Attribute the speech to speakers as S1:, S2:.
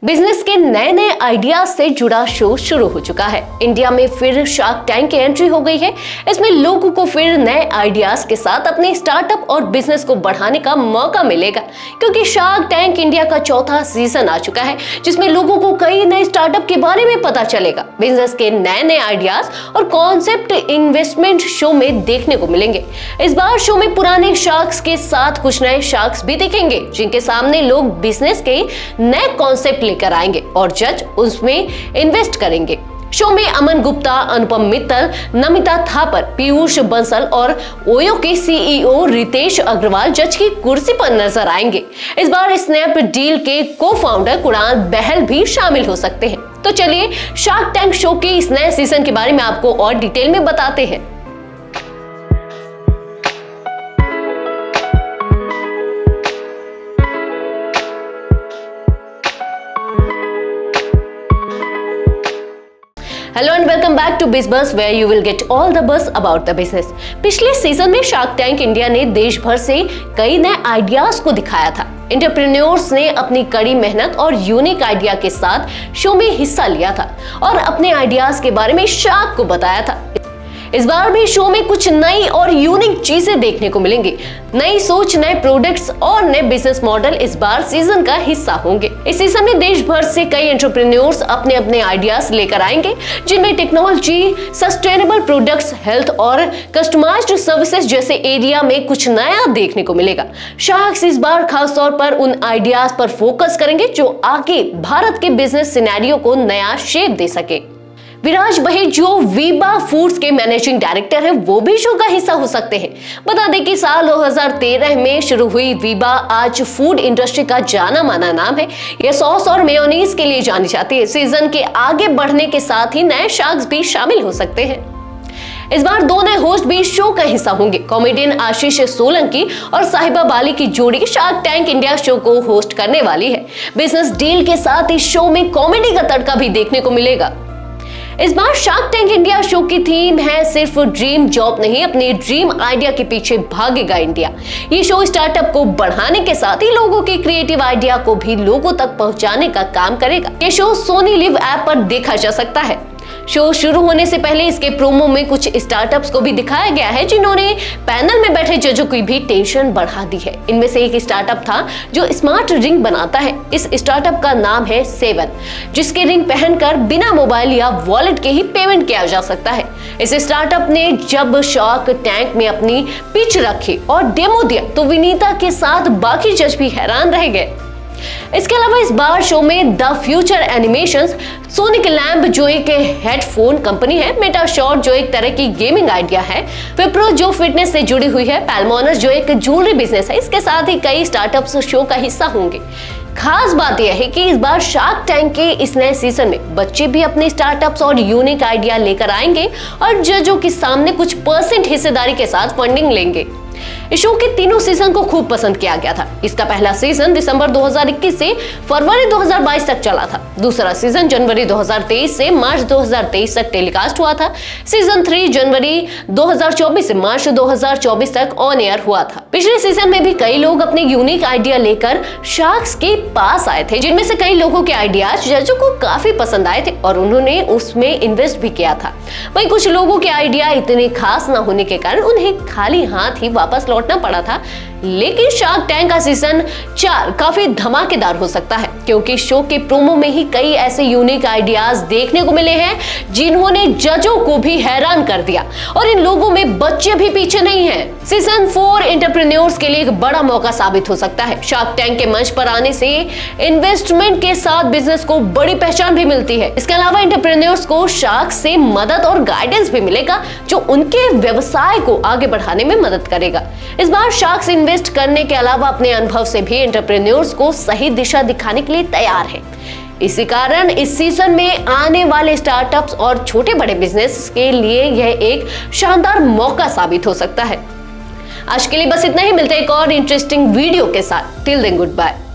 S1: Business के नए नए आइडियाज से जुड़ा शो शुरू हो चुका है। इंडिया में फिर शार्क टैंक की एंट्री हो गई है। इसमें लोगों को फिर नए आइडियाज के साथ अपने स्टार्टअप और बिजनेस को बढ़ाने का मौका मिलेगा, क्योंकि शार्क टैंक इंडिया का चौथा सीजन आ चुका है, जिसमें लोगों को कई नए स्टार्टअप के बारे में पता चलेगा। बिजनेस के नए नए आइडियाज और कॉन्सेप्ट इन्वेस्टमेंट शो में देखने को मिलेंगे। इस बार शो में पुराने शार्क्स के साथ कुछ नए शार्क्स भी दिखेंगे, जिनके सामने लोग बिजनेस के नए कॉन्सेप्ट लेकर आएंगे और जज उसमें इन्वेस्ट करेंगे। शो में अमन गुप्ता, अनुपम मित्तल, नमिता थापर, पीयूष बंसल और ओयो के सीईओ रितेश अग्रवाल जज की कुर्सी पर नजर आएंगे। इस बार स्नैपडील के को-फाउंडर कुणाल बहल भी शामिल हो सकते हैं। तो चलिए शार्क टैंक शो के इस नए सीजन के बारे में आपको और डिटेल में बताते हैं। Hello and welcome back to BizBuzz, where you will get all the buzz about the business. पिछले सीजन में शार्क टैंक इंडिया ने देश भर से कई नए आइडियाज को दिखाया था। एंटरप्रेन्योर्स ने अपनी कड़ी मेहनत और यूनिक आइडिया के साथ शो में हिस्सा लिया था और अपने आइडियाज के बारे में शार्क को बताया था। इस बार भी शो में कुछ नई और यूनिक चीजें देखने को मिलेंगी। नई सोच, नए प्रोडक्ट्स और नए बिजनेस मॉडल इस बार सीजन का हिस्सा होंगे। इस सीजन में देश भर से कई एंटरप्रेन्योर्स अपने अपने आइडियाज लेकर आएंगे, जिनमें टेक्नोलॉजी, सस्टेनेबल प्रोडक्ट्स, हेल्थ और कस्टमाइज्ड सर्विसेज जैसे एरिया में कुछ नया देखने को मिलेगा। शार्क्स इस बार खासतौर पर उन आइडियाज पर फोकस करेंगे जो आगे भारत के बिजनेस सिनेरियो को नया शेप दे सके। विराज बहेज, जो वीबा फूड्स के मैनेजिंग डायरेक्टर हैं, वो भी शो का हिस्सा हो सकते हैं। बता दें कि साल 2013 में शुरू हुई वीबा आज फूड इंडस्ट्री का जाना माना नाम है। यह सॉस और मेयोनीज के लिए जानी जाती है। सीजन के आगे बढ़ने के साथ ही नए शार्क्स भी शामिल हो सकते हैं। इस बार दो नए होस्ट भी शो का हिस्सा होंगे। कॉमेडियन आशीष सोलंकी और साहिबा बाली की जोड़ी शार्क टैंक इंडिया शो को होस्ट करने वाली है। बिजनेस डील के साथ इस शो में कॉमेडी का तड़का भी देखने को मिलेगा। इस बार शार्क टैंक इंडिया शो की थीम है सिर्फ ड्रीम जॉब नहीं, अपने ड्रीम आइडिया के पीछे भागेगा इंडिया। ये शो स्टार्टअप को बढ़ाने के साथ ही लोगों के क्रिएटिव आइडिया को भी लोगों तक पहुंचाने का काम करेगा। ये शो सोनी लिव ऐप पर देखा जा सकता है। शो शुरू होने से पहले इसके प्रोमो में कुछ स्टार्टअप्स को भी दिखाया गया है, जिन्होंने पैनल में बैठे जजों की भी टेंशन बढ़ा दी है। इनमें से एक स्टार्टअप था जो स्मार्ट रिंग बनाता है। इस स्टार्टअप का नाम है सेवन, जिसके रिंग पहनकर बिना मोबाइल या वॉलेट के ही पेमेंट किया जा सकता है। इस स्टार्टअप ने जब शार्क टैंक में अपनी पिच रखी और डेमो दिया तो विनीता के साथ बाकी जज भी हैरान रह गए। इसके अलावा इस बार शो में the future animations, sonic lamp जो एक हेडफोन कंपनी है, मेटाशॉट जो एक तरह की गेमिंग आइडिया है, विप्रो जो फिटनेस से जुड़ी हुई है, पैल्मोनस जो एक ज्वेलरी बिजनेस है, इसके साथ ही कई स्टार्टअप्स शो का हिस्सा होंगे। खास बात यह है कि इस बार शार्क टैंक के इस नए सीजन में बच्चे भी अपने स्टार्टअप्स और यूनिक आइडिया लेकर आएंगे और जजों के सामने कुछ % हिस्सेदारी के साथ फंडिंग लेंगे। इस शो के तीनों सीजन को खूब पसंद किया गया था। इसका पहला सीजन दिसंबर 2021 से फरवरी 2022 तक चला था। दूसरा सीजन जनवरी 2023 से मार्च 2023 तक टेलीकास्ट हुआ था। सीजन 3 जनवरी 2024 से मार्च 2024 तक ऑन एयर हुआ था। पिछले सीजन में भी कई लोग अपने यूनिक आइडिया लेकर शार्क्स के पास आए थे, जिनमें से कई लोगों के आइडियाज जजों को काफी पसंद आए थे और उन्होंने उसमें इन्वेस्ट भी किया था। वहीं कुछ लोगों के आइडिया इतने खास न होने के कारण उन्हें खाली हाथ ही वापस लौटना पड़ा था। लेकिन शार्क टैंक का सीजन 4 काफी धमाकेदार हो सकता है, क्योंकि शो के प्रोमो में ही कई ऐसे यूनिक आइडियाज देखने को मिले हैं जिन्होंने जजों को भी हैरान कर दिया, और इन लोगों में बच्चे भी पीछे नहीं हैं। सीजन 4 एंटरप्रेन्योर्स के लिए एक बड़ा मौका साबित हो सकता है। शार्क टैंक के मंच पर आने से इन्वेस्टमेंट के साथ बिजनेस को बड़ी पहचान भी मिलती है। इसके अलावा एंटरप्रेन्योर्स को शार्क से मदद और गाइडेंस भी मिलेगा, जो उनके व्यवसाय को आगे बढ़ाने में मदद करेगा। इस बार शार्क्स इन्वेस्ट करने के अलावा अपने अनुभव से भी एंटरप्रेन्योर्स को सही दिशा दिखाने के लिए तैयार है। इसी कारण इस सीजन में आने वाले स्टार्टअप्स और छोटे बड़े बिजनेस के लिए यह एक शानदार मौका साबित हो सकता है। आज के लिए बस इतना ही। मिलते हैं एक और इंटरेस्टिंग वीडियो के साथ। Till then good bye.